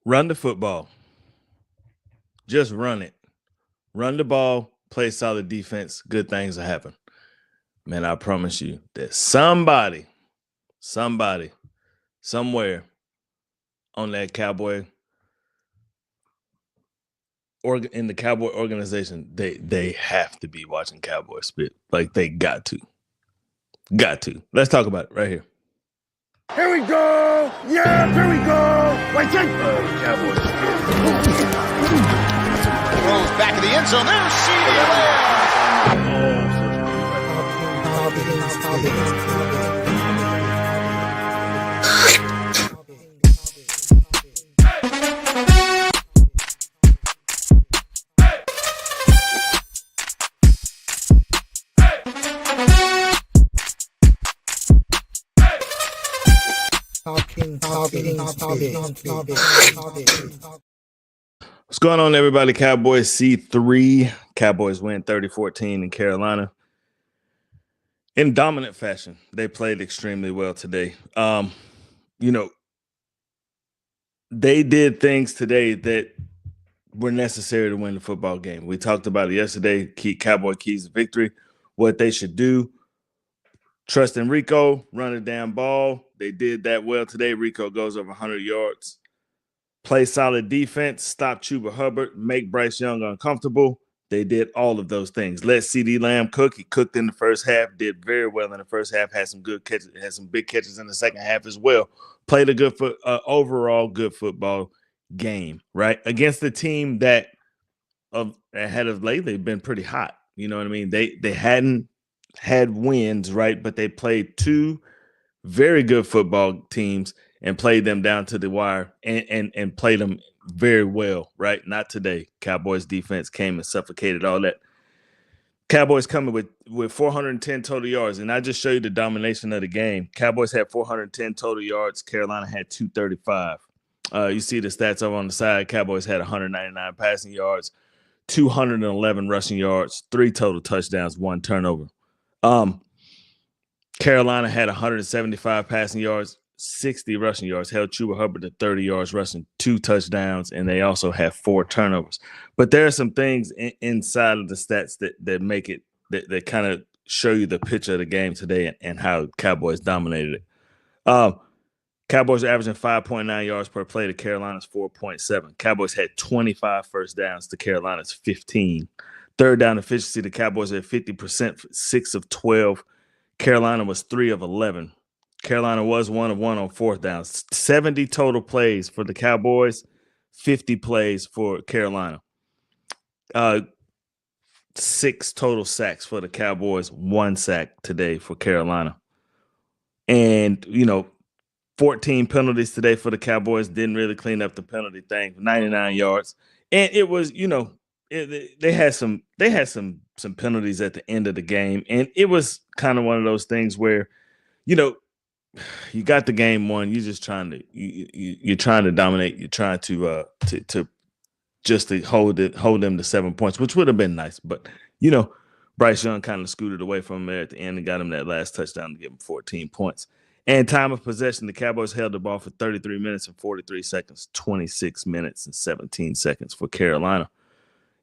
Run the football. Just run it. Run the ball, play solid defense, good things will happen. Man, I promise you that somebody, somewhere on that in the Cowboy organization, they have to be watching Cowboy Spit. Like they got to. Let's talk about it right here. Here we go! Yeah, here we go! Wait, take Cowboy Spit. Throws back of the end zone. There's What's going on, everybody? Cowboys C3. Cowboys win 30-14 in Carolina. In dominant fashion. They played extremely well today. They did things today that were necessary to win the football game. We talked about it yesterday. Cowboy keys to victory. What they should do. Trust in Rico. Run a damn ball. They did that well today. Rico goes over 100 yards. Play solid defense, stop Chuba Hubbard, make Bryce Young uncomfortable. They did all of those things. Let CeeDee Lamb cook. He cooked in the first half, did very well in the first half, had some good catches, had some big catches in the second half as well. Played a overall good football game, right? Against the team that had of lately been pretty hot. You know what I mean? They hadn't had wins, right? But they played two very good football teams and played them down to the wire and played them very well, right? Not today. Cowboys defense came and suffocated all that. Cowboys coming with 410 total yards, and I just show you the domination of the game. Cowboys had 410 total yards. Carolina had 235. You see the stats over on the side. Cowboys had 199 passing yards, 211 rushing yards, 3 total touchdowns, 1 turnover. Carolina had 175 passing yards, 60 rushing yards, held Chuba Hubbard to 30 yards rushing, 2 touchdowns, and they also have 4 turnovers. But there are some things inside of the stats that make it that kind of show you the picture of the game today and how Cowboys dominated it. Cowboys are averaging 5.9 yards per play to Carolina's 4.7. Cowboys had 25 first downs to Carolina's 15. Third down efficiency, the Cowboys are at 50%, 6 of 12. Carolina was 3 of 11. Carolina was 1 of 1 on fourth down. 70 total plays for the Cowboys, 50 plays for Carolina. 6 total sacks for the Cowboys, 1 sack today for Carolina. And, 14 penalties today for the Cowboys. Didn't really clean up the penalty thing. 99 yards. And it was, they had some penalties at the end of the game. And it was kind of one of those things where, you got the game won. You're just trying to you're trying to dominate. You're trying to hold them to 7 points, which would have been nice. But Bryce Young kind of scooted away from him there at the end and got him that last touchdown to give him 14 points. And time of possession, the Cowboys held the ball for 33 minutes and 43 seconds, 26 minutes and 17 seconds for Carolina.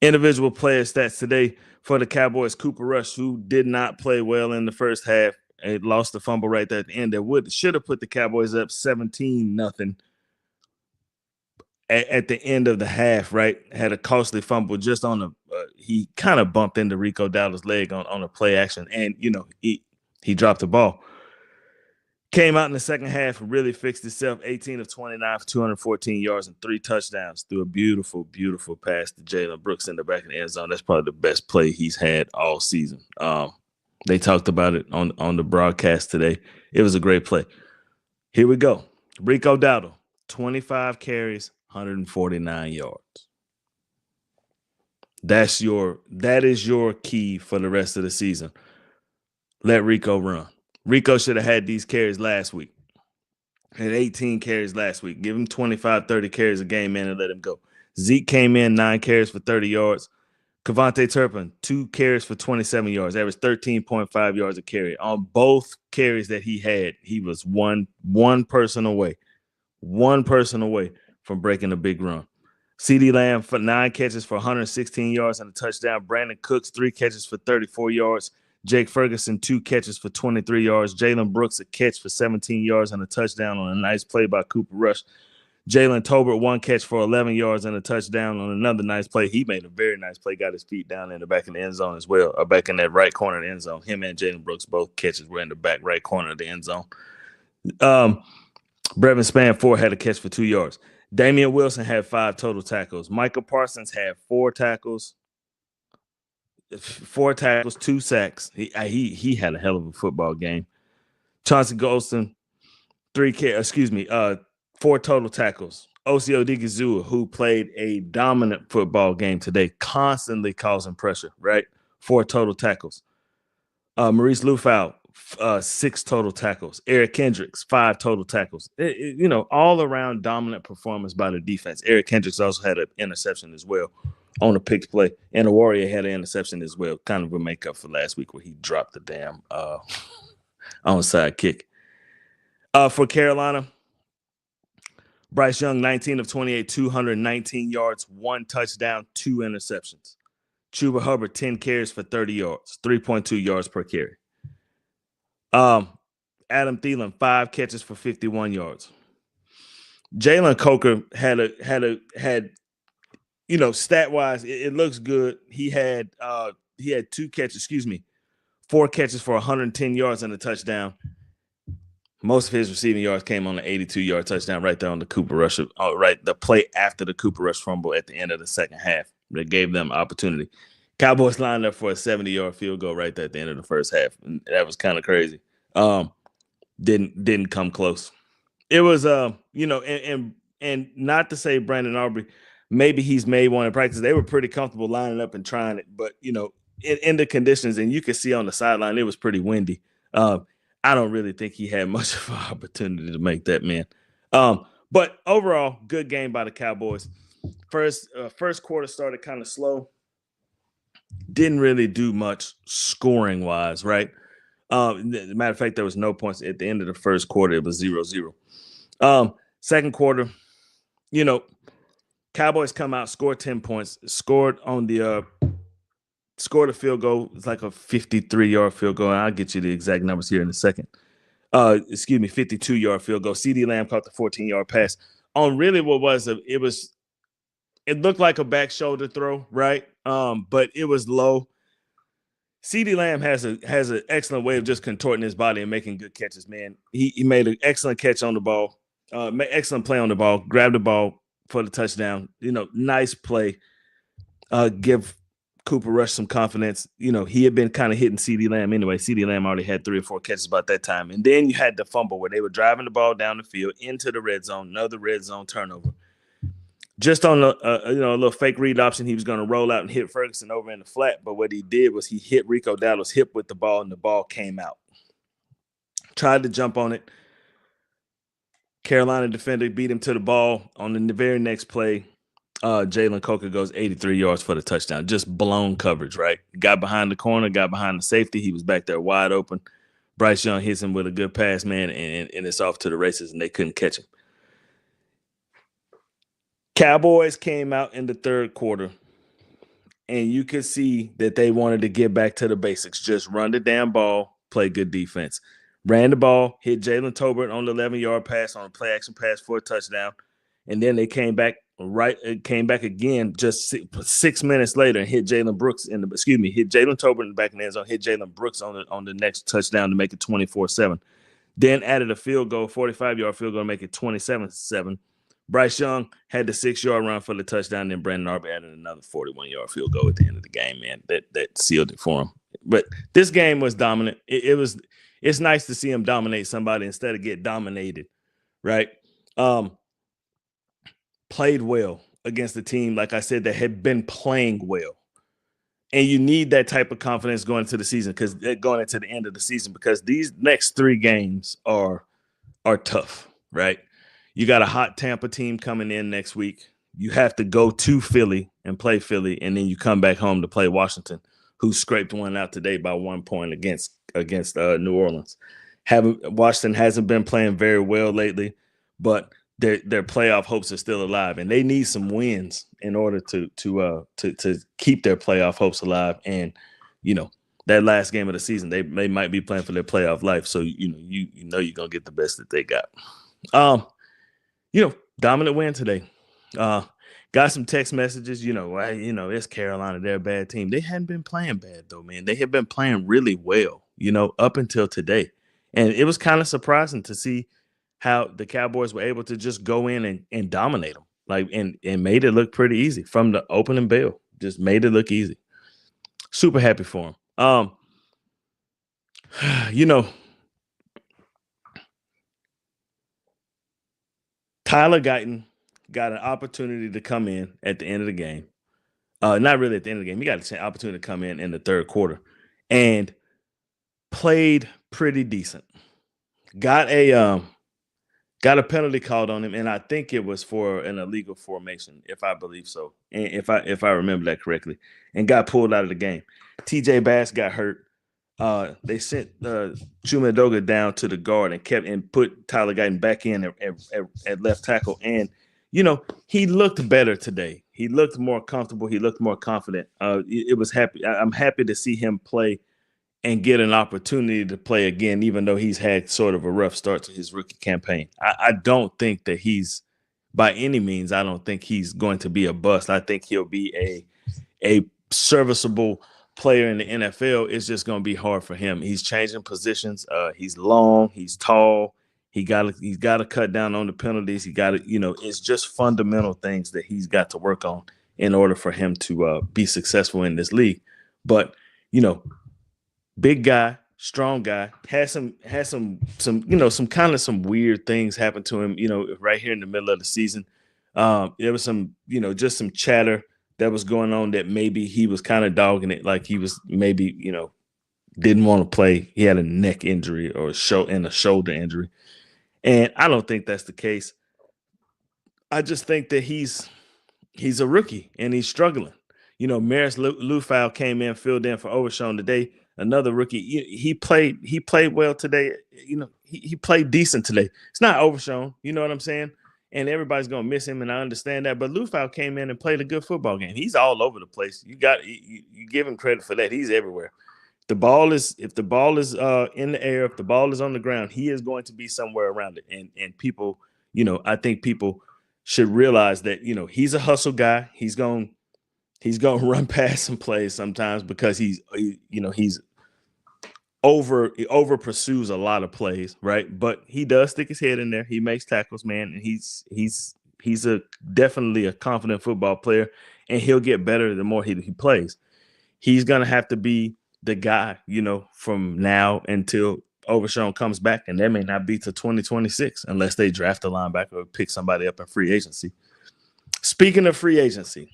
Individual player stats today for the Cowboys: Cooper Rush, who did not play well in the first half. It lost the fumble right there at the end. That should have put the Cowboys up 17-0 at the end of the half, right? Had a costly fumble just on he kind of bumped into Rico Dowdle's leg on a play action, and he dropped the ball. Came out in the second half and really fixed itself. 18 of 29 for 214 yards and 3 touchdowns through a beautiful, beautiful pass to Jalen Brooks in the back of the end zone. That's probably the best play he's had all season. They talked about it on the broadcast today. It was a great play. Here we go. Rico Dowdle, 25 carries, 149 yards. That is your key for the rest of the season. Let Rico run. Rico should have had these carries last week. Had 18 carries last week. Give him 25, 30 carries a game, man, and let him go. Zeke came in, 9 carries for 30 yards. Kevontae Turpin, 2 carries for 27 yards, averaged 13.5 yards a carry. On both carries that he had, he was one person away from breaking a big run. CeeDee Lamb for 9 catches for 116 yards and a touchdown. Brandon Cooks, 3 catches for 34 yards. Jake Ferguson, 2 catches for 23 yards. Jalen Brooks, a catch for 17 yards and a touchdown on a nice play by Cooper Rush. Jalen Tolbert, 1 catch for 11 yards and a touchdown on another nice play. He made a very nice play, got his feet down in the back of the end zone as well, or back in that right corner of the end zone. Him and Jalen Brooks, both catches were in the back right corner of the end zone. Brevin Spann-Ford had a catch for 2 yards. Damian Wilson had 5 total tackles. Michael Parsons had 4 tackles, 2 sacks. He had a hell of a football game. Chauncey Golston, 4 total tackles. Osi Odigizua, who played a dominant football game today, constantly causing pressure, right? 4 total tackles. Maurice Lufau, 6 total tackles. Eric Kendricks, 5 total tackles. All around dominant performance by the defense. Eric Kendricks also had an interception as well on a pick play, and the Warrior had an interception as well, kind of a makeup for last week where he dropped the damn onside kick. For Carolina, Bryce Young, 19 of 28, 219 yards, 1 touchdown, 2 interceptions. Chuba Hubbard, 10 carries for 30 yards, 3.2 yards per carry. Adam Thielen, 5 catches for 51 yards. Jalen Coker had stat wise, it looks good. He had 4 catches for 110 yards and a touchdown. Most of his receiving yards came on the 82-yard touchdown right there on the Cooper Rush, the play after the Cooper Rush fumble at the end of the second half that gave them opportunity. Cowboys lined up for a 70-yard field goal right there at the end of the first half. And that was kind of crazy. Didn't come close. It was and not to say Brandon Aubrey, maybe he's made one in practice. They were pretty comfortable lining up and trying it, but in the conditions, and you could see on the sideline, it was pretty windy. I don't really think he had much of an opportunity to make that, man. But overall, good game by the Cowboys. First quarter started kind of slow. Didn't really do much scoring wise, right? Matter of fact, there was no points at the end of the first quarter. It was 0-0. Second quarter, Cowboys come out, scored 10 points, scored a field goal. It's like a 53-yard field goal. And I'll get you the exact numbers here in a second. 52-yard field goal. CeeDee Lamb caught the 14-yard pass on really what was it looked like a back shoulder throw, right? But it was low. CeeDee Lamb has an excellent way of just contorting his body and making good catches, man. He made an excellent catch on the ball, excellent play on the ball, grabbed the ball for the touchdown. Nice play. Give Cooper Rush some confidence. He had been kind of hitting CeeDee Lamb anyway. CeeDee Lamb already had 3 or 4 catches about that time. And then you had the fumble where they were driving the ball down the field into the red zone, another red zone turnover. Just on a little fake read option, he was going to roll out and hit Ferguson over in the flat. But what he did was he hit Rico Dowdle's hip with the ball, and the ball came out. Tried to jump on it. Carolina defender beat him to the ball. On the very next play, Jalen Coker goes 83 yards for the touchdown. Just blown coverage, right? Got behind the corner, got behind the safety. He was back there wide open. Bryce Young hits him with a good pass, man, and it's off to the races, and they couldn't catch him. Cowboys came out in the third quarter, and you could see that they wanted to get back to the basics. Just run the damn ball, play good defense. Ran the ball, hit Jalen Tolbert on the 11-yard pass on a play-action pass for a touchdown, and then they came back again just 6 minutes later and hit Jalen Tolbert in the back of the end zone, hit Jalen Brooks on the next touchdown to make it 24-7. Then added a field goal, 45-yard field goal to make it 27-7. Bryce Young had the 6-yard run for the touchdown, and then Brandon Aubrey added another 41-yard field goal at the end of the game, man. That sealed it for him. But this game was dominant. It's nice to see him dominate somebody instead of get dominated, right? Played well against the team, like I said, that had been playing well. And you need that type of confidence going into the season, because going into the end of the season, because these next 3 games are tough, right? You got a hot Tampa team coming in next week. You have to go to Philly and play Philly, and then you come back home to play Washington, who scraped one out today by 1 point against New Orleans. Washington hasn't been playing very well lately, but their playoff hopes are still alive, and they need some wins in order to keep their playoff hopes alive. And that last game of the season, they might be playing for their playoff life. So you know you're gonna get the best that they got. Dominant win today. Got some text messages. It's Carolina, they're a bad team. They hadn't been playing bad though, man. They had been playing really well, up until today, and it was kind of surprising to see how the Cowboys were able to just go in and dominate them, and made it look pretty easy from the opening bell. Just made it look easy. Super happy for them. Tyler Guyton got an opportunity to come in at the end of the game. Not really at the end of the game. He got an opportunity to come in the third quarter and played pretty decent. Got a penalty called on him, and I think it was for an illegal formation, if I believe so, and if I remember that correctly, and got pulled out of the game. TJ Bass got hurt. They sent Chumadoga down to the guard and put Tyler Guyton back in at left tackle, and he looked better today. He looked more comfortable. He looked more confident. It was happy. I'm happy to see him play and get an opportunity to play again, even though he's had sort of a rough start to his rookie campaign. I don't think that he's, by any means, I don't think he's going to be a bust. I think he'll be a serviceable player in the NFL. It's just going to be hard for him. He's changing positions. He's long. He's tall. He's got to cut down on the penalties. He got to, it's just fundamental things that he's got to work on in order for him to be successful in this league. But, big guy, strong guy, had some weird things happen to him, right here in the middle of the season. There was some, just some chatter that was going on that maybe he was kind of dogging it, like he was maybe, didn't want to play. He had a neck injury or a shoulder injury. And I don't think that's the case. I just think that he's a rookie and he's struggling. Maris Lufau came in, filled in for Overshown today. Another rookie. He played well today. He played decent today. It's not Overshown. You know what I'm saying? And everybody's gonna miss him, and I understand that. But Lufau came in and played a good football game. He's all over the place. You give him credit for that. He's everywhere. If the ball is in the air, if the ball is on the ground, he is going to be somewhere around it. And people, I think people should realize that he's a hustle guy. He's gonna run past some plays sometimes because he over pursues a lot of plays, right? But he does stick his head in there. He makes tackles, man, and he's definitely a confident football player, and he'll get better the more he plays. He's gonna have to be the guy, from now until Overshown comes back, and that may not be to 2026 unless they draft a linebacker or pick somebody up in free agency. Speaking of free agency,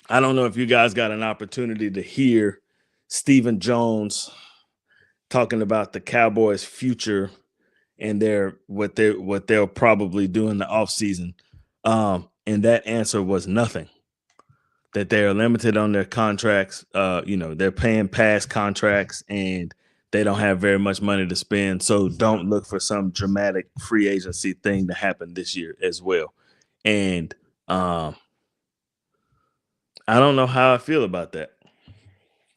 I don't know if you guys got an opportunity to hear Stephen Jones talking about the Cowboys' future and what they'll probably do in the offseason. And that answer was nothing. That they are limited on their contracts. They're paying past contracts and they don't have very much money to spend. So don't look for some dramatic free agency thing to happen this year as well. And I don't know how I feel about that.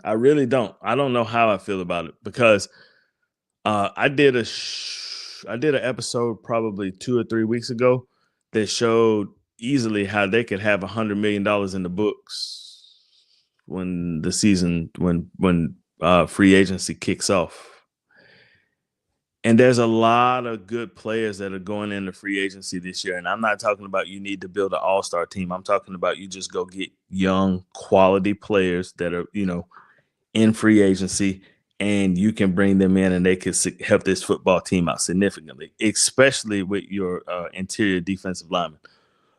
I really don't. I don't know how I feel about it because I did an episode probably 2 or 3 weeks ago that showed easily how they could have $100 million in the books when the season, when free agency kicks off. And there's a lot of good players that are going into free agency this year. And I'm not talking about you need to build an all-star team. I'm talking about you just go get young quality players that are, in free agency, and you can bring them in and they could help this football team out significantly, especially with your interior defensive lineman.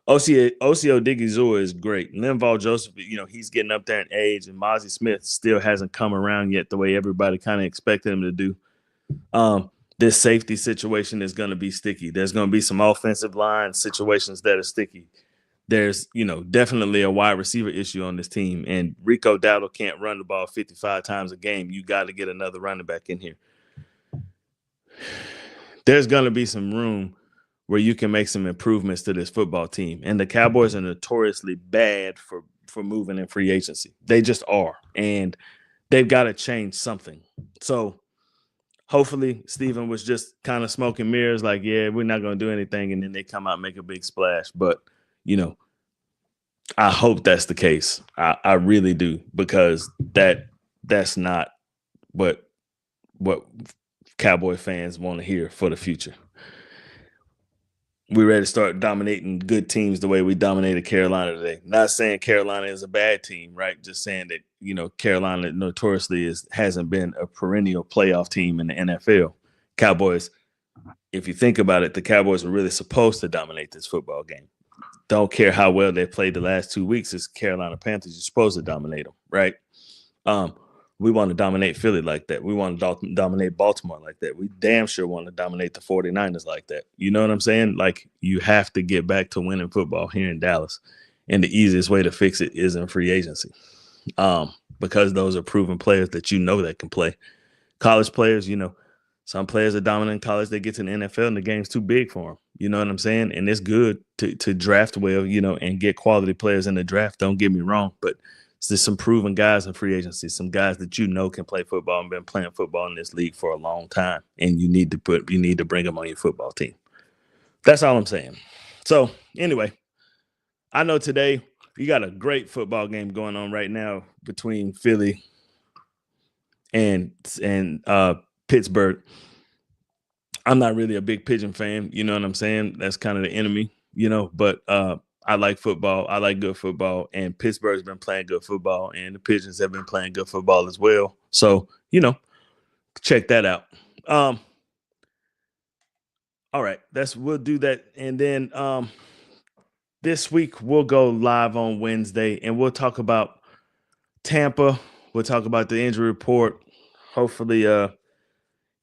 Osio Digizua is great. Linval Joseph, he's getting up there in age, and Mozzie Smith still hasn't come around yet the way everybody kind of expected him to do. This safety situation is going to be sticky. There's going to be some offensive line situations that are sticky. There's, definitely a wide receiver issue on this team, and Rico Dowdle can't run the ball 55 times a game. You got to get another running back in here. There's going to be some room where you can make some improvements to this football team. And the Cowboys are notoriously bad for moving in free agency. They just are. And they've got to change something. So hopefully Steven was just kind of smoking mirrors like, yeah, we're not going to do anything. And then they come out and make a big splash. But, you know, I hope that's the case. I really do, because that's not what Cowboy fans want to hear for the future. We're ready to start dominating good teams the way we dominated Carolina today. Not saying Carolina is a bad team, right? Just saying that, you know, Carolina notoriously hasn't been a perennial playoff team in the NFL. Cowboys, if you think about it, the Cowboys were really supposed to dominate this football game. Don't care how well they played the last 2 weeks. It's Carolina Panthers. You're supposed to dominate them, right? We want to dominate Philly like that. We want to dominate Baltimore like that. We damn sure want to dominate the 49ers like that. You know what I'm saying? Like, you have to get back to winning football here in Dallas. And the easiest way to fix it is in free agency, because those are proven players that you know that can play. College players, you know, some players are dominant in college. They get to the NFL and the game's too big for them. You know what I'm saying? And it's good to draft well, you know, and get quality players in the draft. Don't get me wrong, but there's some proven guys in free agency, some guys that you know can play football and been playing football in this league for a long time, and you need to bring them on your football team. That's all I'm saying. So anyway, I know today you got a great football game going on right now between Philly and Pittsburgh. I'm not really a big Pigeon fan, you know what I'm saying? That's kind of the enemy, you know, but I like football. I like good football, and Pittsburgh's been playing good football, and the Pigeons have been playing good football as well. So, you know, check that out. All right, we'll do that. And then this week we'll go live on Wednesday, and we'll talk about Tampa. We'll talk about the injury report. Hopefully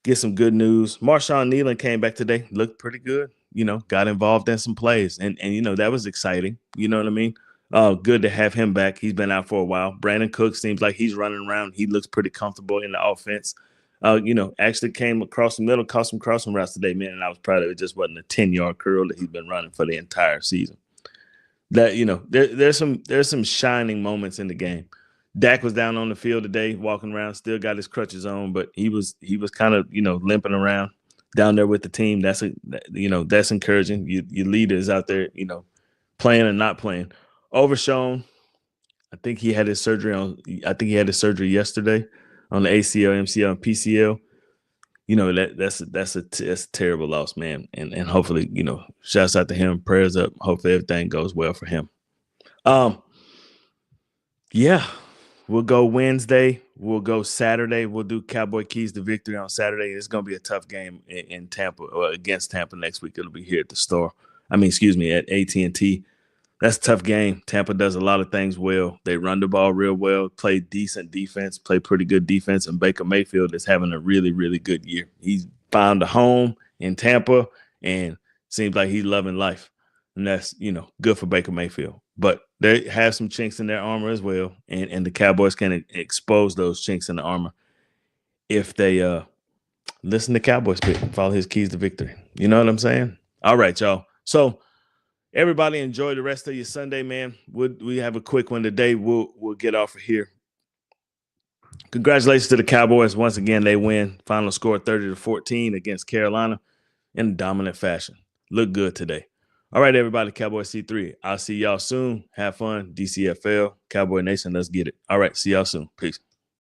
get some good news. Marshawn Nealon came back today, looked pretty good. You know, got involved in some plays, and you know, that was exciting. You know what I mean? Good to have him back. He's been out for a while. Brandon Cook seems like he's running around. He looks pretty comfortable in the offense. You know, actually came across the middle, caught some crossing routes today, man, and I was proud of it. Just wasn't a 10-yard curl that he's been running for the entire season. That, you know, there's some shining moments in the game. Dak was down on the field today, walking around, still got his crutches on, but he was kind of, you know, limping around down there with the team. That's encouraging. Your leader is out there, you know, playing and not playing. Overshown, I think he had his surgery yesterday on the ACL, MCL, and PCL. You know, that's a terrible loss, man. And hopefully, you know, shouts out to him, prayers up. Hopefully everything goes well for him. Yeah. We'll go Wednesday. We'll go Saturday. We'll do Cowboy Keys to Victory on Saturday. It's going to be a tough game in Tampa, or against Tampa next week. It'll be here at the store. At AT&T. That's a tough game. Tampa does a lot of things well. They run the ball real well, play decent defense, play pretty good defense, and Baker Mayfield is having a really, really good year. He's found a home in Tampa and seems like he's loving life. And that's, you know, good for Baker Mayfield. But they have some chinks in their armor as well, and the Cowboys can expose those chinks in the armor if they listen to Cowboy Spit and follow his keys to victory. You know what I'm saying? All right, y'all. So everybody enjoy the rest of your Sunday, man. We have a quick one today. We'll get off of here. Congratulations to the Cowboys. Once again, they win. Final score 30-14 against Carolina in dominant fashion. Look good today. All right, everybody, Cowboy C3. I'll see y'all soon. Have fun. DCFL, Cowboy Nation, let's get it. All right, see y'all soon. Peace.